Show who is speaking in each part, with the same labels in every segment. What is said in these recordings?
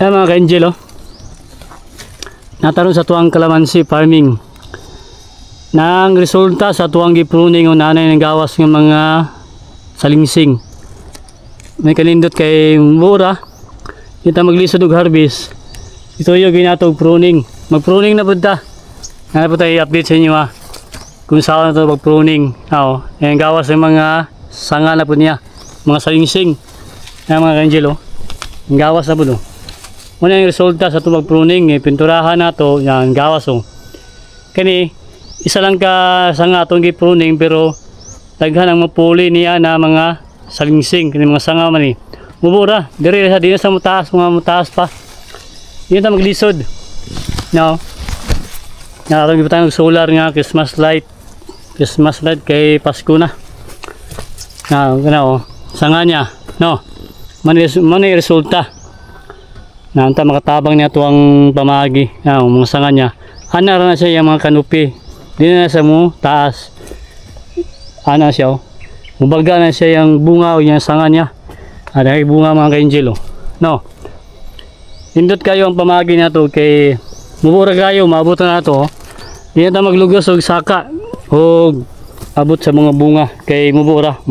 Speaker 1: Ayan mga ka-angel, oh. Nataron sa tuwang kalamansi farming. Nang resulta sa tuwang gipruning o nanay ng gawas ng mga salingsing. May kanindot kay mura. Kita maglisod og harvest. Ito yung ginatog pruning. Mag-pruning na punta. Nga po tayo i-update sa inyo kung saan na ito mag-pruning. Ayan gawas ng mga sanga na po niya. Mga salingsing. Ayan mga ka-angel, oh. Ang gawas na po do. Muna yung resulta sa ito mag-pruning. Pinturahan na ito. Yan gawas, oh. Kani isa lang ka sanga itong gipruning pero daghan ang mapuli niya na mga salingsing. Kani mga sanga man mubura. Diri sa mataas. Mga mataas pa. Yun na maglisod. No. Naroon tayo ng solar nga, Christmas light. Christmas light kay Pasko na. Oh. Sanga niya. No. Mani resulta. Nanta makatabang niya ito ang pamagi. Mga sanga niya. Ana na siya yung mga kanupi. Di na sa mo, taas. Ana siya, oh. Mubaga na siya yung bunga o yung sanga niya. Ada bunga mga ka-angel, oh. No. Indot kayo ang pamagi na to kay mubura kayo, maabot na to. Di na maglugos og saka o abot sa mga bunga kay mubura.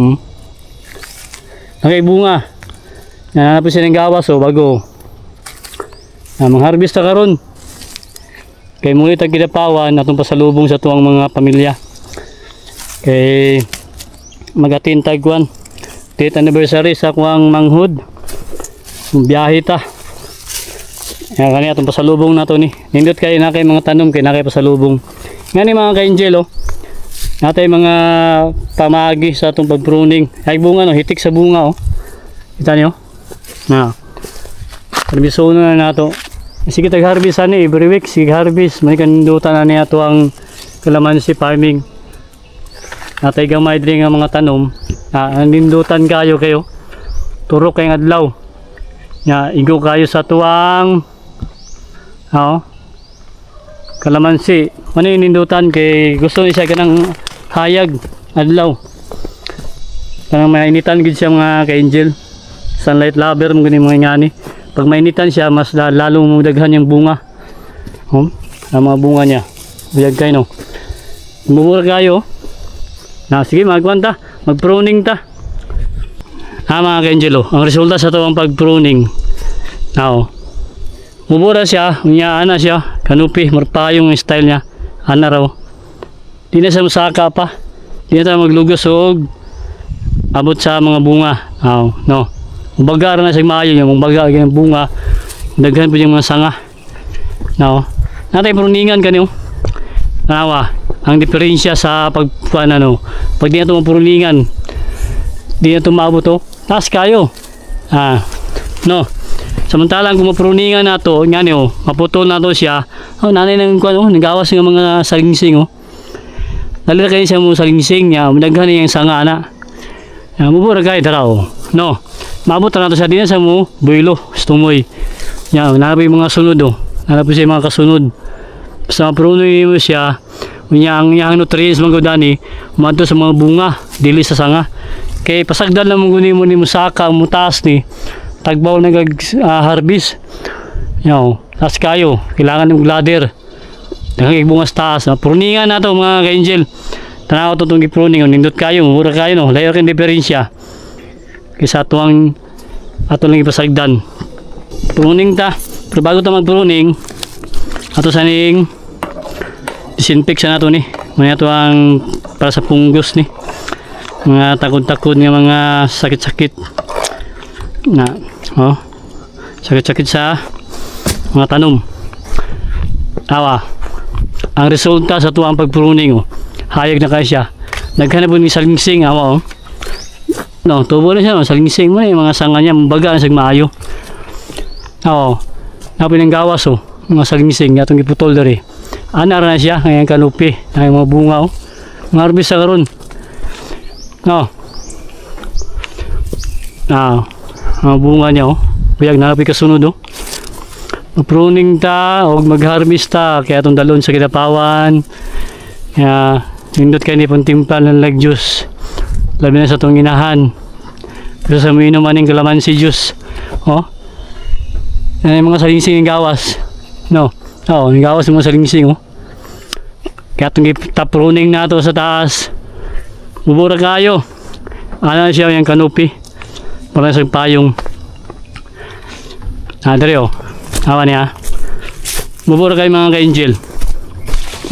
Speaker 1: Okay, bunga. Nanapos siya ng gawas o bago. Mang-harvest na karon. Kay muli tag kidapawan atong pasalubong sa tuwang mga pamilya. Kay magatin tagwan. 10th anniversary sa kuwang manghud. Biyahe ta. Yan kani atong pasalubong nato ni. Nindot kay na kay mga tanom kay na kay pasalubong. Ngani mga ka-angel, oh. Natay mga pamagi sa atong pagpruning. Ay bunga no, hitik sa bunga, oh. Kita niyo? Na. Harvest na nato. Sige tag-harvest ani every week, sige harvest. May kandutan na niya to ang kalamansi farming. Natay gamay diri nga mga tanom. Nindutan kayo. Turok kay adlaw. Nya igo kayo sa tuwang kalamansi. Ano yung nindutan kay gusto ni siya kanang hayag adlaw. Kanang mainitan gid siya mga ka-angel. Sunlight lover mo gani mga ngani. Pag mainitan siya, mas lalong mudaghan yung bunga. Ang mga bunga niya. Buyag kayo, no? Mumura kayo. Sige, magwanta. Mag-pruning ta. Mga ka-angel, ang resulta sa ito ang pag-pruning. Mumura siya. Unyaan na siya. Kanupi. Marpa yung style niya. Ana raw. Di na siya masaka pa. Di na tayo maglugos o abot sa mga bunga. No. Bagar na sa maayo yung bagar yung bunga. Daghan po yung mga sanga. No. Natay pruningan kanyo. Tanawa. Ang diferensya sa pag di na ito mapruningan. Di na ito maabot to. Taas kayo. No. Samantalang kung mapruningan na ito, nga nyo, maputol na ito siya. Nanay ng nagawas ng mga salingsing. Nalila kayo siya mga salingsing niya. Daghan yung sanga na. Mubura kayo daraw. No. Maabot na ito siya din sa mo, builo, stumoy. Yan, nalapay mga sunod, nalapay siya mga kasunod. Basta maprunoy mo siya, ang nutrients magudani, umanto sa mga bunga, dili sa sanga. Kaya pasagdan lang mo ni mo saka, mutaas ni, tagbaw na harvest. Yan, taas kayo, kailangan ng ladder. Nagkakik bungas taas. Pruningan na ito mga ka-angel. Tanaw ito itong gipruning, nindot kayo, mura kayo, layo kayong diferensya. Kaysa atuang lang ipasagdan. Pruning ta. Pero bago ta mag-pruning, ato saning disinfect sa nato ni. Muna ito ang para sa punggos ni. Mga takod-takod nga mga sakit-sakit. Sakit-sakit sa mga tanom. Ang resulta sa tuwang pag-pruning, hayag na kaya siya. Naghanap po ni salingsing, no, tubo na siya, salingsing mo yung mga sanga niya, baga na sa maayo. Napin ng gawas, mga salingsing, atong iputol dari. Anar na siya, ngayon kanupi, ay mga bunga, mga harvest sa karon. Mga bunga niya, buyag napi kasunod, mag-pruning ta, o mag-harvest ta, kaya itong dalon sa kidapawan. Nindot kayo ni puntimpal ng lag juice. Labi na sa itong inahan. Pero sa mga inuman ng kalamansi juice. Mga salingsing ng gawas. No. Oh, ng gawas ng mga salingsing oh. Kaya itong top pruning na ito sa taas. Bubura kayo. Ano siya yung canopy. Para sa payong. Dari oh. Awa niya. Bubura kayo mga ka-angel.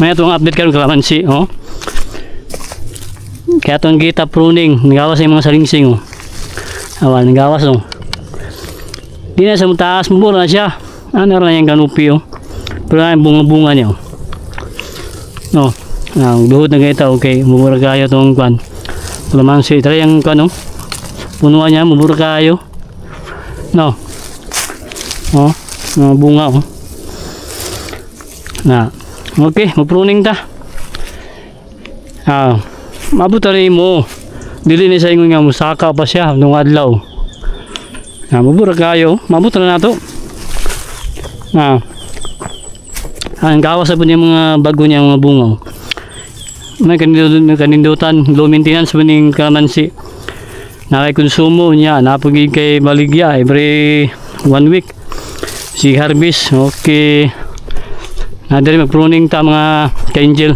Speaker 1: May itong update kayo kalamansi oh. Kaya itong top pruning. Nagawas yung mga salingsing oh. Awa, nagawas oh. Di na sa taas. Bubura na siya. Ano na yung canopy oh. Pero na yung bunga-bunga niya oh. No, duhod na kita, okay, mubura kayo itong kwan. Kalamansi, tara yung kwan, no? Punuan niya, mubura kayo. No. Oh, bunga, oh. Na, okay, magpruning ta. Mabutari mo. Dili ni sa ingon nga, musaka pa siya, nung adlaw. Mubura kayo, mabuta na to. Ang gawas sa po niya mga bago niya mga bunga. May kanindutan, low maintenance po niyong kalamansi. Nakikonsumo niya, napagig kay baligya every 1 week. Si harvest, okay. Nadali mag-pruning ta mga ka-angel.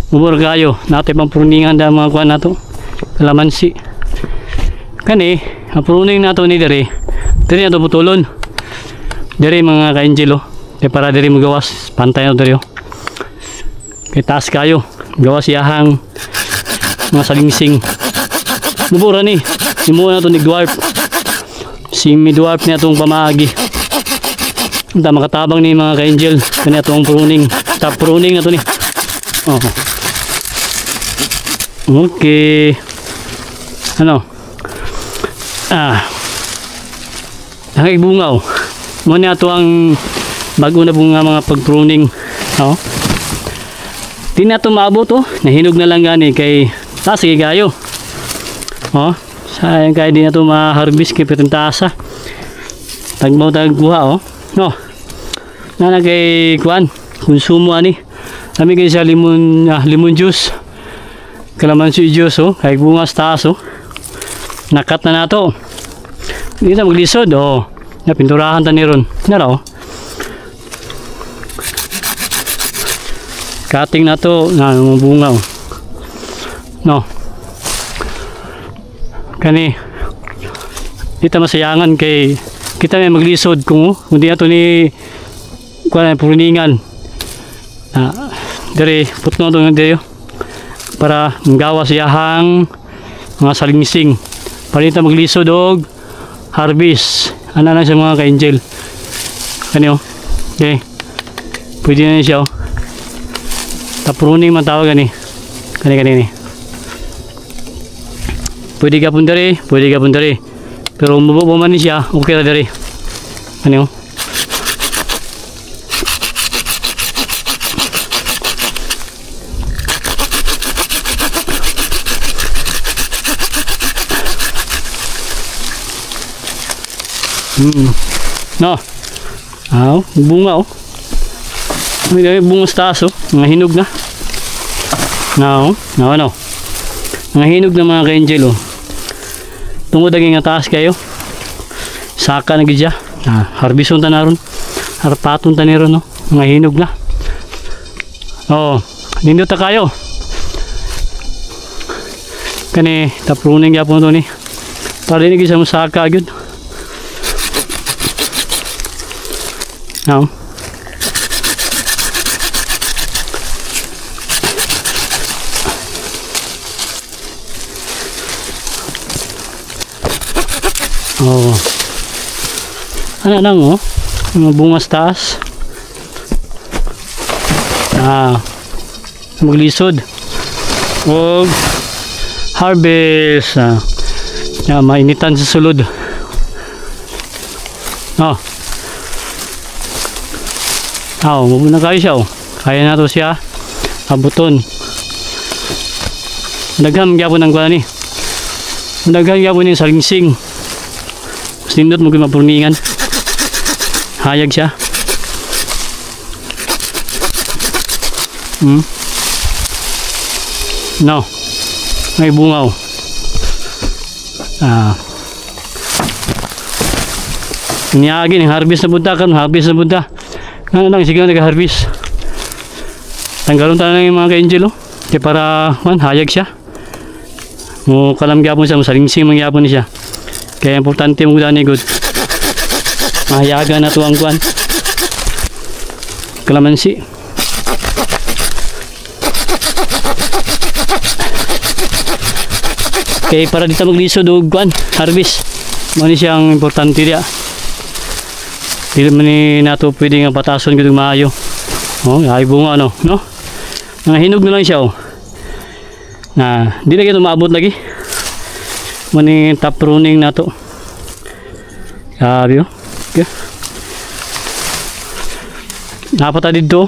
Speaker 1: Mubur kayo, natin pang pruningan da mga kuha na to. Kalamansi. Kani, ang pruning na to ni Dere. Dere na to putulon. Dere mga ka-angel oh. Para dere magawas pantay na dere oh. Kay taas kayo gawas yahang mga salingsing. Mubura ni imo na to ni dwarf. Si midwarf niya itong pamagi. Ita makatabang ni mga ka-angel. Kanya itong pruning. Top pruning na to ni oh. Okay. Ano nakikibunga oh. Muna ito ang bago na bunga mga pag-pruning. Oh. Di na ito maabot oh. Nahinog na lang gani kay sige kayo. Oh. Sayang kaya di na ito ma-harvest kay petentasa. Tagbaw tagbuha oh. No. Nana kay kuan. Konsumo ani. Kami kay sa lemon juice. Kalamansi juice oh. Kay bunga sa taas oh. Nakat na nato. Hindi na maglisod oh. Pinturahan ta ni ron. Nara oh. Cutting na to na bunga oh. No. Kani dito masayangan kay kita may maglisod kung hindi ato ni kuan pruningan. Dere putno to dere para magawas yahang mga salingsing. Palita maglisod og harvest. Ano na siya mga ka-angel. Kanyo. Okay. Pwede na siya oh. Tapruning matawag gani. Kani. Pwede ka pundari. Pero mabubo man siya. Okay na dari. Kanyo. No. Bunga oh. May bunga sa taas oh. Mga hinog na. No. Mga hinog na mga ka-angel oh. Tungod aging taas kayo. Saka na gidya. Harbison ta na ron. Harpaton ta ni ron oh. Mga hinog na. Oh, nindot ta kayo. Kani tapruning gyapon to ni. Para ni gisa mo saka gyud. No. Oh. Ano lang oh. Mga bunga sa taas. Maglisod. Og harvest. Mainitan sa sulod. Oh. Mabuna kayo siya oh. Kaya na to siya abuton. Dagham gyapon ang kuan ni. Dagham gyapon yung salingsing. Sindot mo mapurningan. Hayag siya. No. May bunga oh. Niyagi ng harvest na punta kan, harvest na punta. Ano lang sige nag-harvest. Tanggalon tayo ng mga ka-angel oh. Kaya para man hayag siya. Mo kalam gyapon siya, mo salingsing man gyapon siya. Kaya importante mo gani good. Mahayagan na to ang kuan. Kalamansi. Kaya para dito maglisod og kuan, harvest. Mo ni siyang importante dia. Dili man ni nato pwede nga patason gud maayo. Oh, ay bunga no. Nga hinog na lang siya oh. Na, di na kita maabot lagi. Mani top pruning na to. Sabi oh. Okay. Napata dito.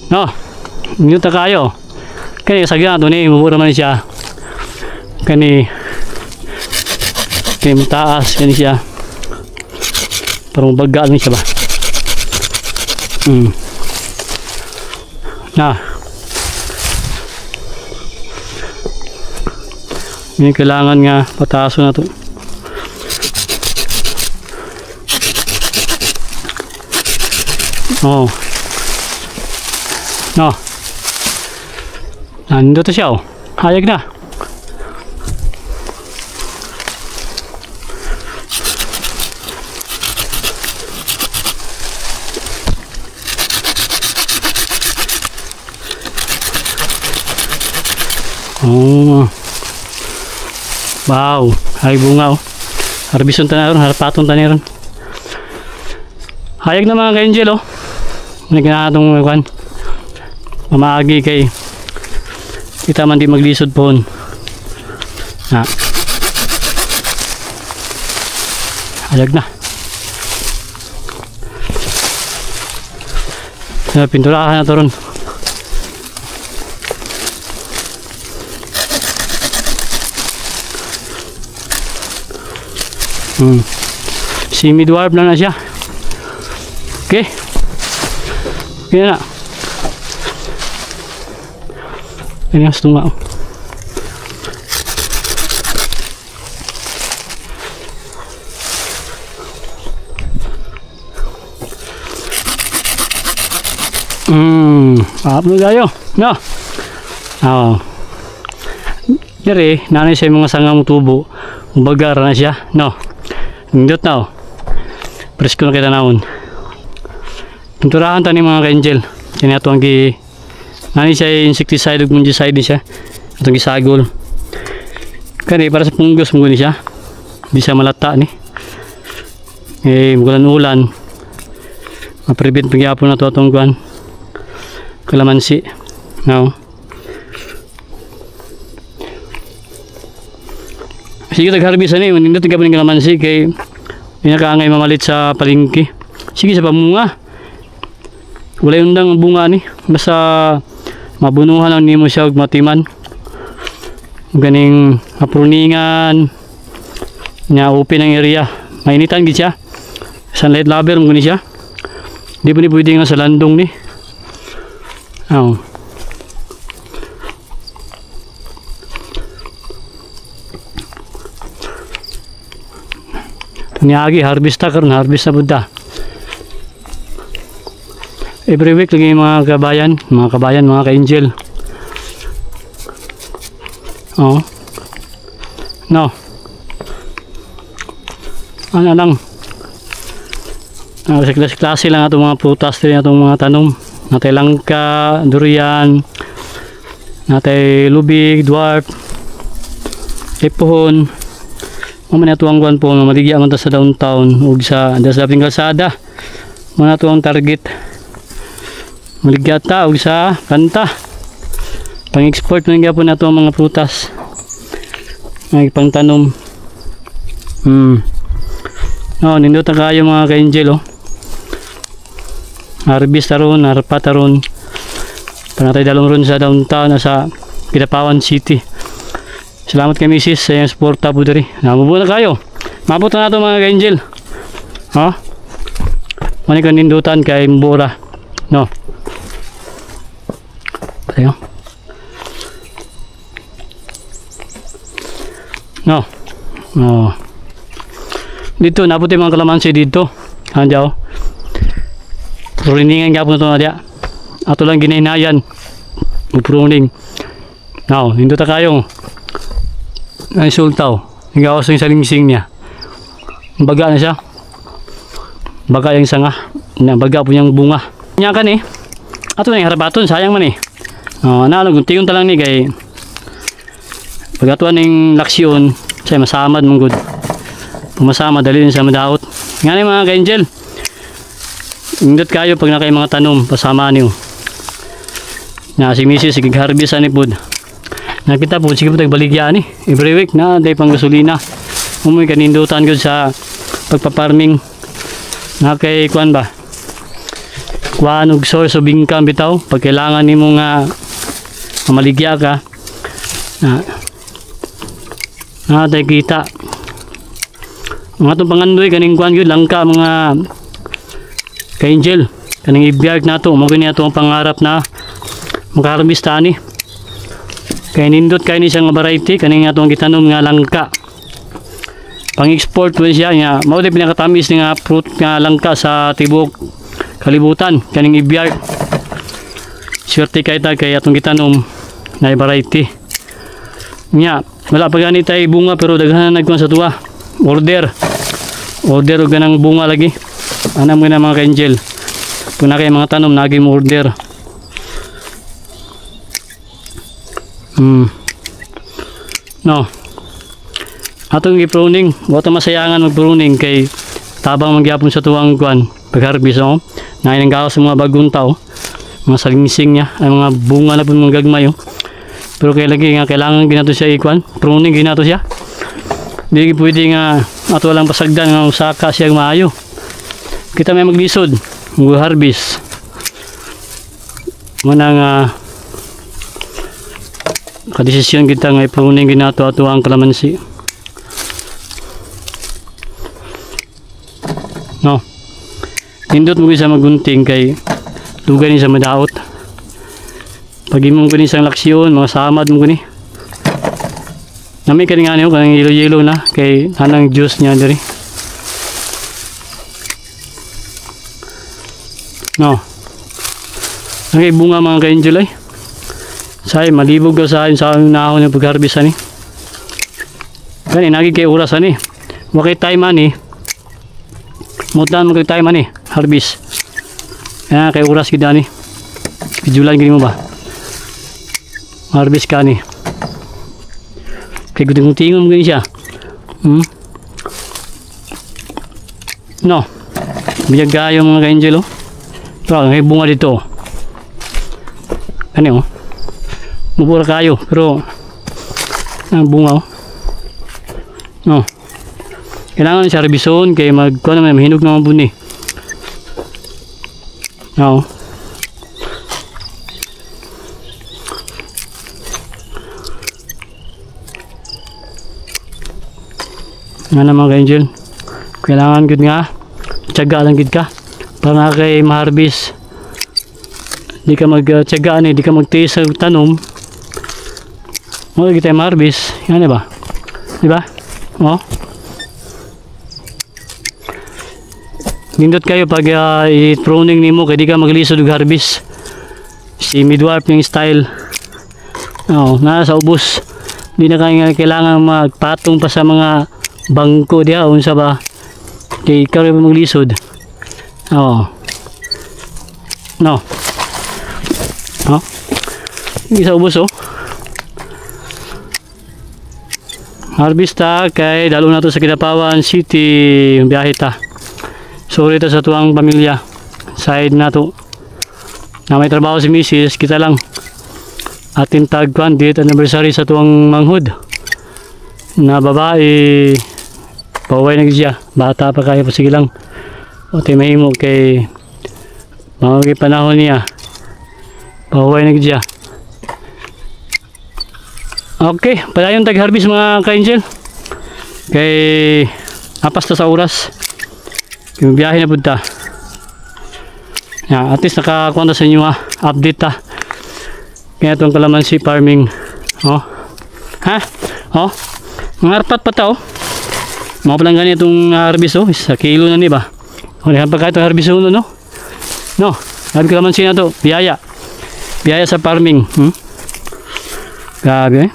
Speaker 1: No. Minuta kayo. Kani sagya to ni mabura man siya. Kani mataas kani siya. Parang baga lang siya ba. Na. Ini kailangan nga pataso na to. Oh. No. Nandito siya oh. Hayag na. Oh. Wow, ay bunga oh. Harbison tanan ron, harpaton tanan ron. Hayag na mga ka-angel oh. Nagnatong kuan. Mamaagi kay kita man di maglisod pohon. Na. Hayag na. Pinturahan na to ron. Semi-dwarf na siya. Okay. Okay na. Ini ang tunga. Paap na tayo. No. Oh. Dari, nanay sa mga sangang tubo. Ubagar na siya. No. Hindot na oh. Presko na kita naon. Pinturahan ta ni mga ka-angel. Kaya ito ang nani siya insecticide ug fungicide siya. Atong gisagol. Kani para sa punggos mo ni siya. Di siya malata ni. Mulan-ulan. Ma-prevent pagyapon na to atong kuan. Kalamansi. No. Sige tag-harvest ani, hindi tinggal ng kalamansi kay pinakaangay mamalit sa palengke. Sige sa pamunga. Wala undang bunga ni, basta mabunuhan lang nimo siya og matiman. Ganing mapruningan. Nya open ang area. Mainitan gid siya. Sunlight lover mo ni siya. Di ba ni pwede nga sa landong ni. Oh. Niagi harvest ta karon, harvest na budda. Every week lagi mga kabayan, mga ka-angel. Oh. No. Ano lang. Klase lang atong mga prutas din atong mga tanom. Natay langka, durian, natay lubig, dwarf, ipuhon. Mga natuang kuan po, maligya man ta sa downtown ug sa dating kalsada. Mga natuang target. Maligya ta ug sa kanta. Pang-export man gyapon nato ang mga prutas. Ay pangtanom. Oh, nindot ta kayo mga ka-angel oh. Harvest taron, harpa taron. Panatay dalong ron sa downtown sa Kidapawan City. Salamat kay Mrs. sa iyong suporta po diri. Namubo na kayo. Mabot na nato mga ka-angel. Ha? Mani ka nindutan kay Mbura. No. Tayo. No. No. Dito naputi mga kalamansi dito. Andiyaw. Pruningan gyapon to na dia. Ato lang ginahinayan. Pruning. Now, nindot ta kayo. Ay sultaw. Higawas yung salingsing niya. Baga na siya. Baga yung sanga. Baga po yung bunga. Nya kan ato na yung harabaton. Sayang man guntingon ta lang ni kay pagatuan ng laksyon say masamad mong good. Pumasama dali sa madaot. Nga ni mga ka-angel. Indot kayo pag nakay mga tanom pasama niyo. Na si Mrs. sige harvest ani pod. Nakita po sige po tagbaligya ni every week na day pang gasolina. Umuy kanindutan gud sa pagpa-farming. Na kay kuan ba? Kuan og source of income bitaw pag kailangan nimo nga maligya ka. Tay kita. Mga itong pangandoy kaning kuan yun langka mga ka-angel. Kaning ibiyag na ito. Umagin niya ito ang pangarap na makaharvesta ni. Kaya nindot kayo ni isang variety. Kaning itong gitanom nga langka. Pang-export po siya. Maulit pinakatamis nga fruit nga langka sa tibok kalibutan. Kaning ibiyag. Swerte kayo tayo kaya itong gitanom na variety. Wala pa ganit ay bunga pero daghan na nagkuhan sa tuwa. Order og ganang bunga lagi. Anam mo na mga ka-angel. Kung na kayo mga tanom naging mo order. No. Atong i-pruning, wata masayangan mag-pruning kay tabang magyapon sa tuwang kuan pag-harvest na inang gawas sa mga bagong tao. Mga salingsing niya, ay mga bunga na po mga gagmay Pero kaya lagi nga kailangan ginato siya ikuan, pruning ginato siya. Hindi pwede nga ato lang pasagdan nga usaka siya maayo. Kita may maglisod, mag-harvest. Muna nga kadesisyon kita nga pruning ginato ato ang kalamansi. No. Indot mo sa magunting kay dugay ni sa madaot. Pag imong kani sang laksyon, mga samad mo kani. Nami kani nga niyo kanang yelo-yelo na kay anang juice niya diri. No. Ang bunga mga ka-angel ay. Say malibog ka sa nahon ng pag-harvest ani. Kani nagi kay oras ani. Wa kay time ani. Mutan mo kay time ani, harvest. Kay oras gid ani. Bijulan gini mo ba? Harvest ka ni. Kaya guting-gutingon mo ganyan siya. No. Biyag kayo mga ka-angel Pero may bunga dito. Ano mupura kayo. Pero ang bunga No. Kailangan siya rebison kaya magkuha naman mahinog ng mga buni. No. Nga naman ka-angel, kailangan gud nga tiyaga lang gud ka para kay ma-harvest. Di ka magtiyaga di ka magtiis sa tanom mo kita ma-harvest. Yan ba? Di ba? Nindot kayo pag i-pruning nimo kay di ka maglisod og harvest. Si midwarp yung style. Nasa ubos. Di na kailangan magpatong pa sa mga bangko diha unsa ba kay ikaw rin maglisod. No. Hindi sa ubos harvest ta kay dalo na to sa Kidapawan City yung biyahe ta. Sorry ta sa tuwang pamilya side na to na may trabaho si Mrs. kita lang atin tagkuan date anniversary sa tuwang manghud na babae. Pauwi na siya. Bata pa kaya pa sige lang. O mahimo kay mga panahon niya. Pauwi na siya. Okay. Padayon tag-harvest mga ka-angel. Kay apas ta sa oras. Kaya biyahe na punta. At least nakakuha sa inyo update ta. Kaya itong kalamansi farming. Mga arpat pa ta Mga palang ganitong harvest oh, sa kilo na ni ba? Kung pa kahit harvest uno no? No, sabi ko naman siya to, biyaya. Biyaya sa farming. Grabe.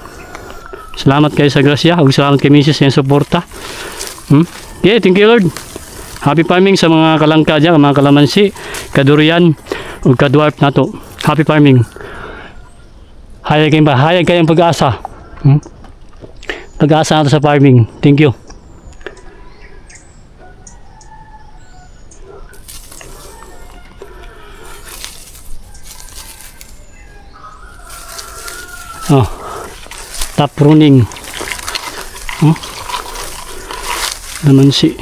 Speaker 1: Salamat kayo sa grasya. Ug salamat kay Mrs. yung suporta. Okay, thank you Lord. Happy farming sa mga kalangka dyan, mga kalamansi, kadurian, ug kadwarf na to. Happy farming. Hayag kayong pag-asa. Pag-asa nato sa farming. Thank you. Oh, top running. Naman si